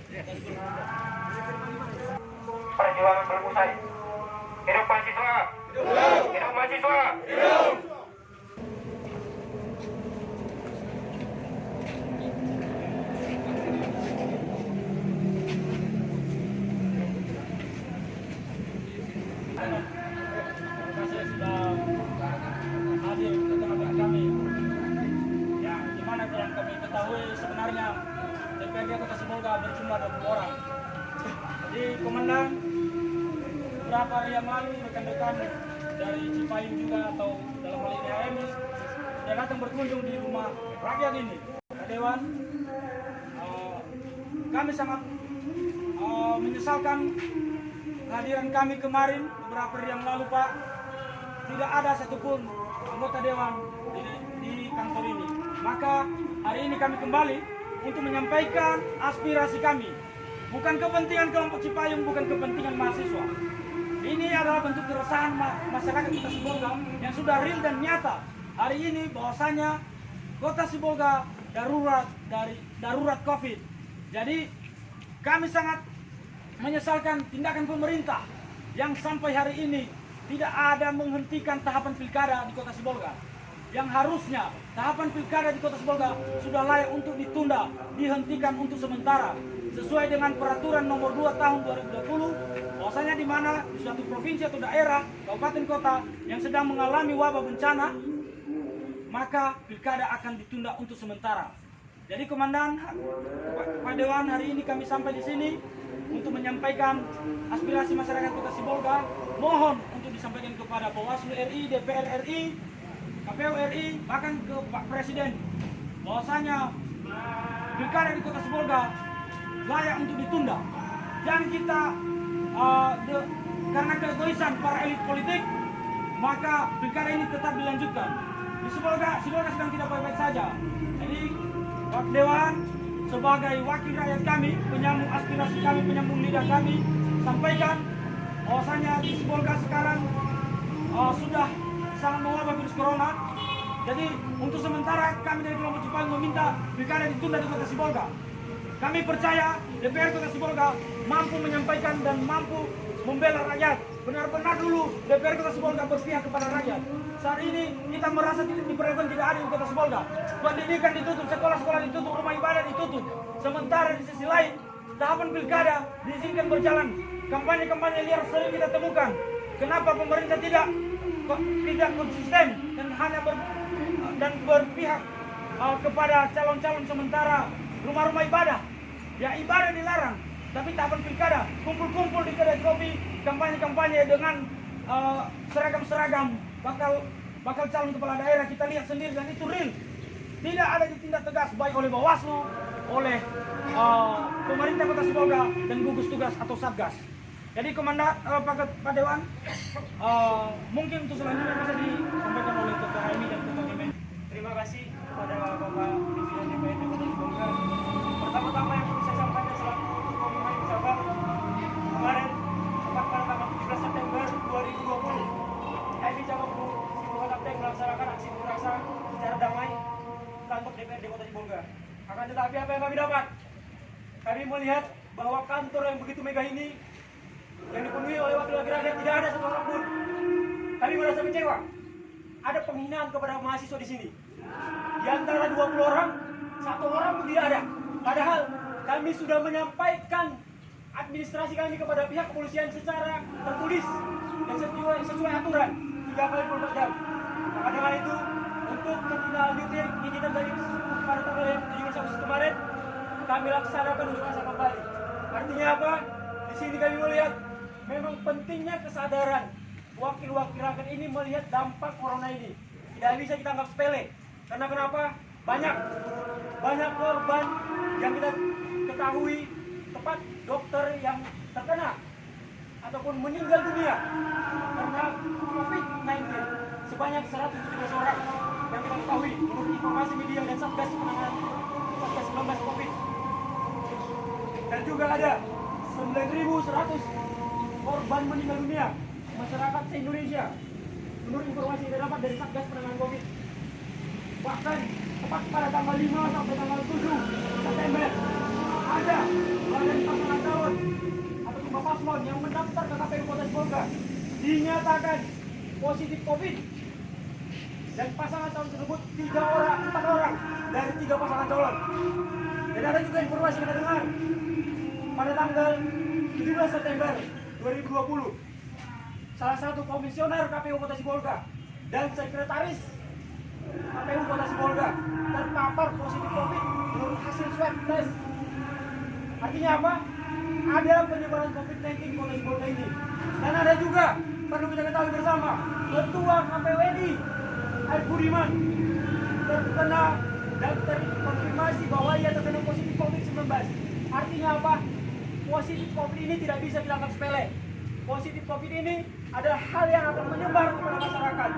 Perjuangan belum usai. Hidup mahasiswa! Hidup mahasiswa! Saya sudah hadir ke tengah-tengah kami. Ya, di mana yang kami ketahui sebenarnya DPRD Kota Sibolga berjumlah 20 orang. Jadi komandan beberapa hari yang lalu rekan-rekan dari Cipayung juga atau dalam hal ini HM sudah datang berkunjung di rumah rakyat ini. Pak Dewan, kami sangat menyesalkan kehadiran kami kemarin beberapa hari yang lalu, Pak. Tidak ada satupun anggota dewan di kantor ini. Maka hari ini kami kembali untuk menyampaikan aspirasi kami. Bukan kepentingan kelompok Cipayung, bukan kepentingan mahasiswa. Ini adalah bentuk keresahan masyarakat Kota Sibolga yang sudah real dan nyata. Hari ini bahwasanya Kota Sibolga darurat COVID. Jadi kami sangat menyesalkan tindakan pemerintah yang sampai hari ini tidak ada menghentikan tahapan pilkada di Kota Sibolga. Yang harusnya tahapan pilkada di Kota Sibolga sudah layak untuk ditunda, dihentikan untuk sementara sesuai dengan peraturan nomor 2 tahun 2020, bahwasanya di mana di suatu provinsi atau daerah, kabupaten kota yang sedang mengalami wabah bencana, maka pilkada akan ditunda untuk sementara. Jadi komandan, Pak Dewan, hari ini kami sampai di sini untuk menyampaikan aspirasi masyarakat Kota Sibolga. Mohon untuk disampaikan kepada Bawaslu RI, DPR RI, KPU RI, bahkan ke Pak Presiden, bahwasanya pilkada di Kota Sibolga layak untuk ditunda. Jangan kita karena keegoisan para elit politik, maka pilkada ini tetap dilanjutkan. Di Sibolga sedang tidak baik-baik saja. Jadi Pak Dewan sebagai wakil rakyat kami, penyambung aspirasi kami, penyambung lidah kami, sampaikan bahwasanya di Sibolga sekarang sudah sangat mewabah virus corona. Jadi untuk sementara kami dari kelompok Cipayung meminta pilkada ditunda di Kota Sibolga. Kami percaya DPR Kota Sibolga mampu menyampaikan dan mampu membela rakyat. Benar-benar dulu DPR Kota Sibolga berpihak kepada rakyat. Saat ini kita merasa diperlakukan tidak adil di Kota Sibolga. Pendidikan ditutup, sekolah-sekolah ditutup, rumah ibadah ditutup. Sementara di sisi lain, tahapan pilkada diizinkan berjalan. Kampanye-kampanye liar sering kita temukan. Kenapa pemerintah tidak konsisten dan hanya berpihak kepada calon-calon sementara rumah-rumah ibadah? Ya, ibadah dilarang, tapi tahapan pilkada kumpul-kumpul di kedai kopi, kampanye-kampanye dengan seragam-seragam bakal calon kepala daerah. Kita lihat sendiri dan itu real. Tidak ada ditindak tegas baik oleh Bawaslu, oleh pemerintah Kota Sibolga dan gugus tugas atau Satgas. Jadi komandan Pak Dewan, mungkin untuk selanjutnya bisa disampaikan oleh Ketua HMI dan Ketua Dimen. Terima kasih kepada Bapak Pimpinan DPRD Kota Sibolga. Pertama-tama yang saya sampaikan selaku Ketua Muhammad Cabang, kemarin tepat pada tanggal 17 September 2020, HMI Cabang Sibolga Kapten melaksanakan aksi unjuk rasa secara damai kantor DPRD Kota Sibolga. Akan tetapi apa yang kami dapat? Kami melihat bahwa kantor yang begitu megah ini yang dipenuhi oleh wakil-wakil rakyat tidak ada satu orang pun. Kami merasa kecewa. Ada penghinaan kepada mahasiswa di sini. Di antara 20 orang, 1 orang pun tidak ada. Padahal kami sudah menyampaikan administrasi kami kepada pihak kepolisian secara tertulis dan sesuai aturan 3 kali 24 jam. Maka dengan itu, untuk menindaklanjuti kegiatan dari pada tanggal 17 Agustus kemarin, kami laksanakan unjuk rasa kembali. Artinya apa? Di sini kami melihat memang pentingnya kesadaran wakil-wakil rakyat ini melihat dampak corona ini. Tidak bisa kita anggap sepele. Karena kenapa? Banyak korban yang kita ketahui, tepat dokter yang terkena ataupun meninggal dunia karena COVID-19 sebanyak 117 orang yang kita ketahui menurut informasi media dan Satgas penanganan COVID-19 COVID. Dan juga ada 9.100 korban meninggal dunia masyarakat se-Indonesia menurut informasi yang didapat dari Satgas penanganan COVID. Bahkan tepat pada tanggal 5 sampai tanggal 7 September ada badan pasangan calon atau Bapak paslon yang mendaftar ke KPU Kota Sibolga dinyatakan positif COVID, dan pasangan calon tersebut 4 orang dari 3 pasangan calon. Dan ada juga informasi kita dengar pada tanggal 17 September 2020, salah satu komisioner KPU Kota Sibolga dan sekretaris KPU Kota Sibolga terpapar positif COVID menurut hasil swab test. Artinya apa? Ada penyebaran COVID-19 di Kota Sibolga ini. Dan ada juga, perlu kita ketahui bersama, Ketua KPU RI Aib Budiman terkena dan terkonfirmasi bahwa ia terkena positif COVID-19. Artinya apa? Positif COVID ini tidak bisa dianggap sepele. Positif COVID ini adalah hal yang akan menyebar kepada masyarakat.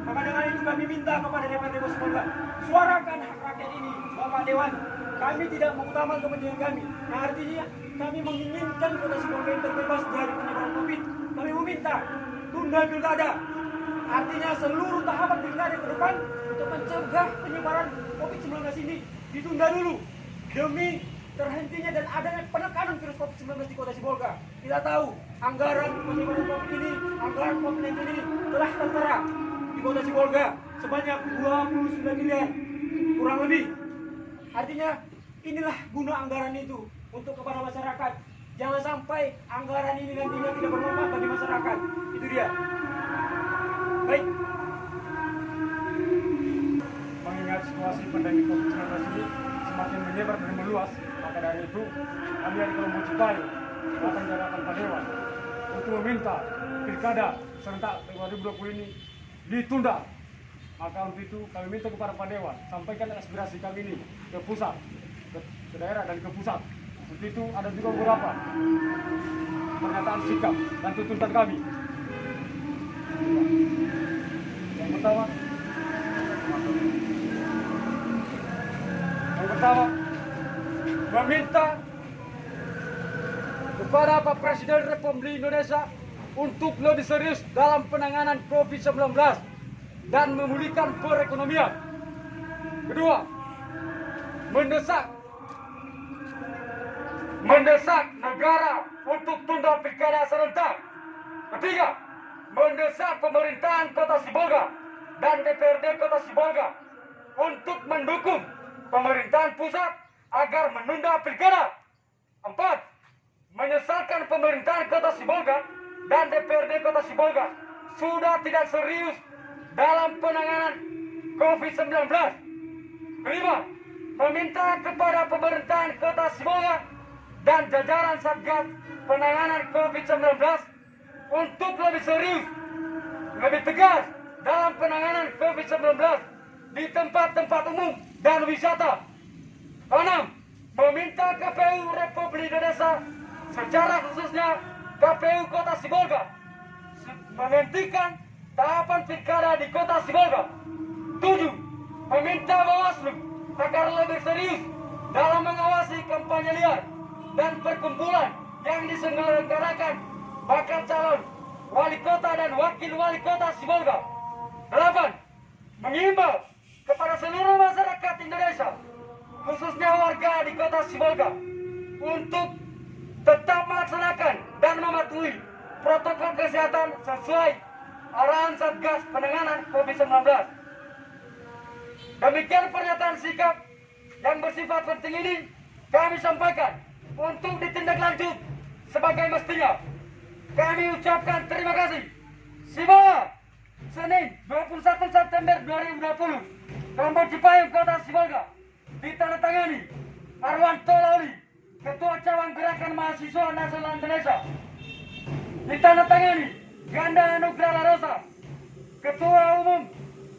Maka dengan itu kami minta kepada DPRD Kota Sibolga, suarakan hak rakyat ini, Bapak Dewan. Kami tidak mengutamakan kepentingan kami. Nah, artinya kami menginginkan Kota Sibolga terbebas dari penyebaran COVID. Kami meminta tunda pilkada. Artinya seluruh tahapan pilkada ke depan untuk mencegah penyebaran COVID-19 ini ditunda dulu demi terhentinya dan adanya penekanan virus COVID-19 di Kota Sibolga. Kita tahu anggaran penyebaran COVID ini, anggaran COVID-19 ini telah tertera di Kota Sibolga sebanyak 29 miliar kurang lebih. Artinya inilah guna anggaran itu untuk kepada masyarakat. Jangan sampai anggaran ini nantinya tidak bermanfaat bagi masyarakat. Itu dia. Baik. Mengingat situasi pandemi COVID-19 ini semakin menyebar dan meluas, maka dari itu kami dari kelompok Cipayu akan diadakan Pak Dewan untuk meminta pilkada serentak 2020 ini ditunda. Maka untuk itu kami minta kepada Pak Dewan sampaikan aspirasi kami ini ke pusat, ke daerah dan ke pusat. Untuk itu ada juga beberapa pernyataan sikap dan tuntutan kami. Yang pertama meminta kepada Pak Presiden Republik Indonesia untuk lebih serius dalam penanganan COVID-19 dan memulihkan perekonomian. Kedua, mendesak negara untuk tunda pilkada serentak. Ketiga, mendesak pemerintahan Kota Sibolga dan DPRD Kota Sibolga untuk mendukung pemerintahan pusat agar menunda pilkada. 4, menyesalkan pemerintahan Kota Sibolga dan DPRD Kota Sibolga sudah tidak serius dalam penanganan COVID-19. 5, meminta kepada pemerintahan Kota Sibolga dan jajaran Satgas penanganan COVID-19 untuk lebih serius, lebih tegas dalam penanganan COVID-19 di tempat-tempat umum dan wisata. 6, meminta KPU Republik Indonesia, secara khususnya KPU Kota Sibolga, menghentikan tahapan pilkada di Kota Sibolga. 7, meminta Bawaslu agar lebih serius dalam mengawasi kampanye liar dan perkumpulan yang diselenggarakan bakal calon wali kota dan wakil wali kota Sibolga. 8, mengimbau kepada seluruh masyarakat Indonesia, khususnya warga di Kota Sibolga, untuk tetap melaksanakan dan mematuhi protokol kesehatan sesuai arahan Satgas penanganan COVID-19. Demikian pernyataan sikap yang bersifat penting ini kami sampaikan untuk ditindaklanjut sebagai mestinya. Kami ucapkan terima kasih. Sibolga, Senin 21 September 2020, Kelompok Cipayu Kota Sibolga, ditandatangani Arwanto Lauli, Ketua Cabang Gerakan Mahasiswa Nasional Indonesia. Ditandatangani Ganda Nugra Larosa, Ketua Umum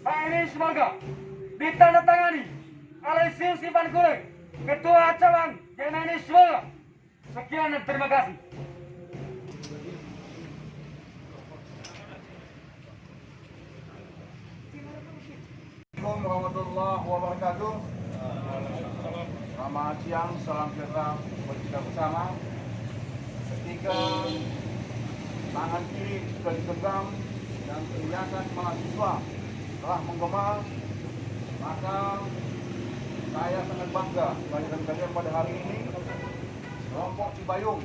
HMI Sibolga. Ditandatangani Alesius Ivan Gule, Ketua Cabang GMNI Sibolga. Sekian dan terima kasih. Assalamualaikum warahmatullahi wabarakatuh. Selamat siang, salam sejahtera bagi kita bersama. Ketika tangan kiri sudah digenggam dan teriakan mahasiswa telah menggema, maka saya sangat bangga kehadiran kalian pada hari ini. Kelompok Cibayung,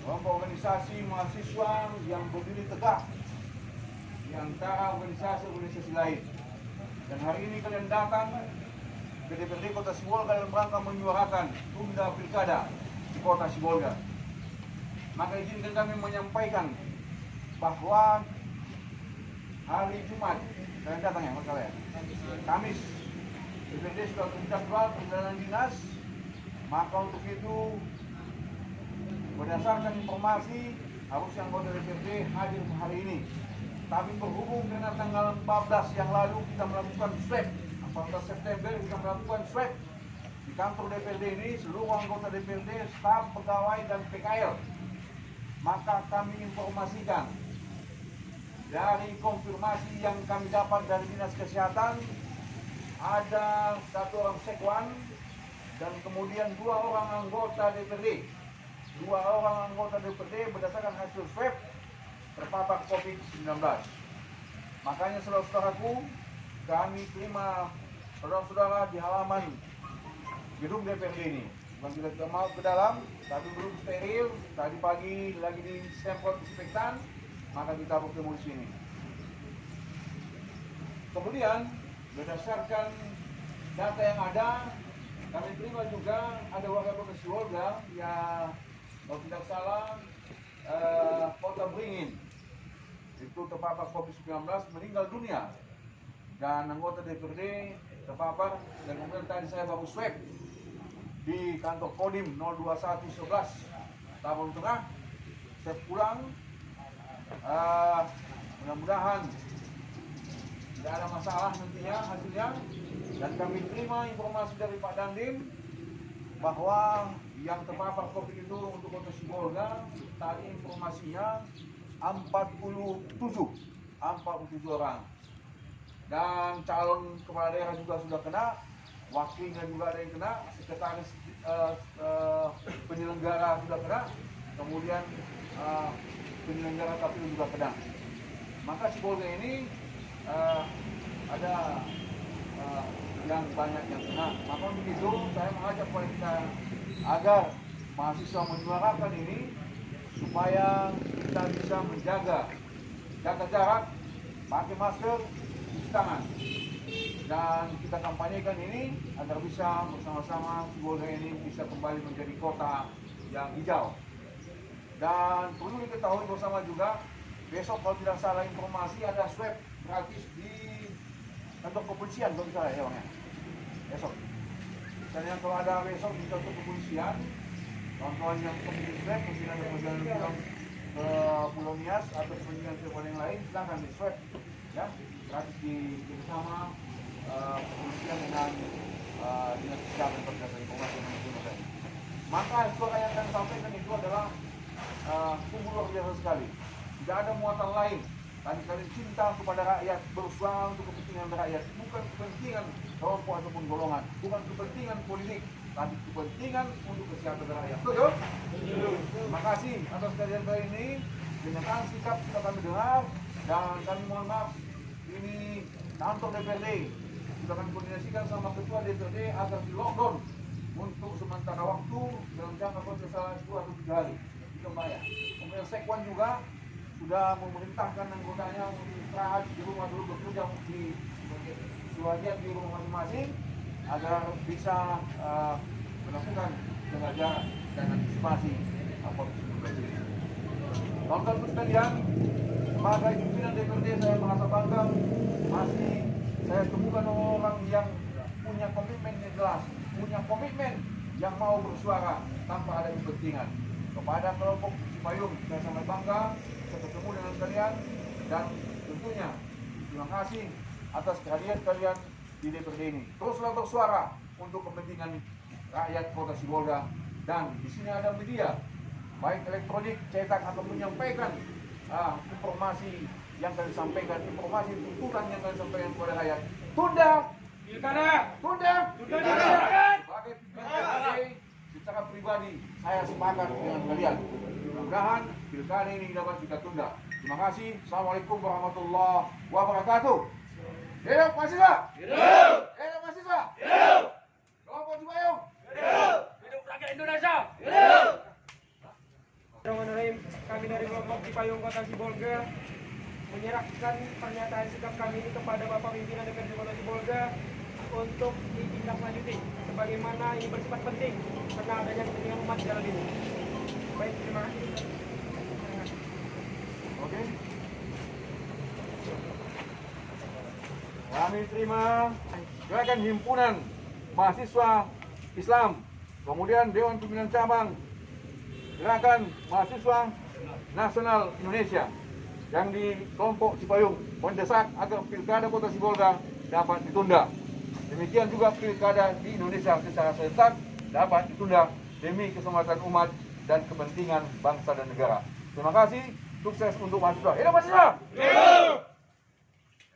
kelompok organisasi mahasiswa yang berdiri tegak di antara organisasi-organisasi lain. Dan hari ini kalian datang ke DPRD Kota Sibolga dalam rangka menyuarakan tunda pilkada di Kota Sibolga. Maka izinkan kami menyampaikan bahwa hari Jumat, kalian datang ya, kalian. Kamis, DPRD sudah menjadwal perjalanan dinas. Maka untuk itu, berdasarkan informasi, harusnya anggota DPRD hadir hari ini. Tapi berhubung dengan tanggal 14 yang lalu kita melakukan swab, 14 September kita melakukan swab di kantor DPRD ini, seluruh anggota DPRD, staf, pegawai, dan PKL. Maka kami informasikan dari konfirmasi yang kami dapat dari Dinas Kesehatan, ada 1 orang sekwan dan kemudian 2 orang anggota DPRD. 2 orang anggota DPRD berdasarkan hasil swab terpapar COVID-19. Makanya saudara-saudaraku, kami terima saudara-saudara di halaman gedung DPRD ini. Bukan kita tidak mau ke dalam, tapi belum steril. Tadi pagi lagi disemprot disinfektan, maka kita bertemu di sini. Kemudian berdasarkan data yang ada, kami terima juga ada warga Kota Sibolga yang kalau tidak salah Kota Beringin itu terpapar COVID-19 meninggal dunia, dan anggota DPRD terpapar. Dan kemudian tadi saya baru swab di kantor Kodim 02111 Tabung Tengah. Saya pulang, mudah-mudahan tidak ada masalah nantinya hasilnya. Dan kami terima informasi dari Pak Dandim bahwa yang terpapar COVID itu untuk Kota Sibolga tadi informasinya 47 orang. Dan calon kepala daerah juga sudah kena, wakilnya juga ada yang kena, sekretaris penyelenggara sudah kena, kemudian penyelenggara KPU juga kena. Maka Sibolga ini ada yang banyak yang kena. Maka begitu saya mengajak kepada kita agar mahasiswa menyuarakan ini supaya kita bisa jaga jarak, pakai masker, cuci tangan, dan kita kampanyekan ini agar bisa bersama-sama Sibolga ini bisa kembali menjadi kota yang hijau. Dan perlu diketahui bersama juga, besok kalau tidak salah informasi ada swab gratis di kantor kepolisian kalau tidak salah ya Bang ya. Besok. Dan yang kalau ada besok di kantor kepolisian, kawan-kawan yang kemudian swab, mungkin ada perjalanan ke Pulau Nias atau kepentingan telepon yang lain, silahkan di swab ya, gratis bersama kepolisian dengan dinas kesehatan berdasarkan informasi yang digunakan. Maka suara yang kami sampaikan itu adalah sungguh luar biasa sekali. Tidak ada muatan lain. Tadi kalian cinta kepada rakyat, bersuara untuk kepentingan rakyat, bukan kepentingan kelompok ataupun golongan, bukan kepentingan politik, tapi kepentingan untuk kesehatan rakyat. Setuju? Terima kasih atas kehadiran kali ini. Dengan sikap sudah kami dengar, dan kami mohon maaf, ini kantor DPRD sudah kami koordinasikan sama ketua DPRD agar di lockdown untuk sementara waktu dalam jangka waktu salah 2 atau 3 hari. Itu bayar. Kemudian Sekwan juga sudah memerintahkan anggotanya untuk istirahat di rumah dulu, bekerja di sebagian di rumah masing-masing agar bisa melakukan jaga jarak dan antisipasi apabila terjadi. Kawan-kawan sekalian, sebagai pimpinan DPRD saya merasa bangga masih saya temukan orang yang punya komitmen yang jelas, punya komitmen yang mau bersuara tanpa ada kepentingan. Kepada kelompok Cibayung saya sangat bangga bisa ketemu dengan kalian, dan tentunya terima kasih atas kehadiran kalian di DPRD ini. Teruslah bersuara untuk kepentingan rakyat Kota Sibolga, dan di sini ada media baik elektronik, cetak, atau menyampaikan informasi yang kalian sampaikan, informasi tuntutan yang kalian sampaikan kepada rakyat. Tunda Pilkada! Tunda Pilkada! Sebagai pimpinan DPRD, secara pribadi saya sepakat dengan kalian. Mudah-mudahan pilkada ini dapat kita tunda. Terima kasih. Assalamualaikum warahmatullahi wabarakatuh. Hidup mahasiswa! Hidup! Hidup mahasiswa! Hidup! Cipayung Kota Sibolga menyerahkan pernyataan sikap kami ini kepada Bapak Pimpinan DPRD Kota Sibolga untuk ditindaklanjuti sebagaimana ini bersifat penting karena adanya kepentingan umat di dalam ini. Baik, terima kasih. Oke. Kami terima gerakan himpunan mahasiswa Islam, kemudian Dewan Pimpinan Cabang Gerakan Mahasiswa Nasional Indonesia yang di kelompok Cipayung mendesak agar pilkada Kota Sibolga dapat ditunda. Demikian juga pilkada di Indonesia secara serentak dapat ditunda demi keselamatan umat dan kepentingan bangsa dan negara. Terima kasih, sukses untuk mahasiswa. Hidup mahasiswa!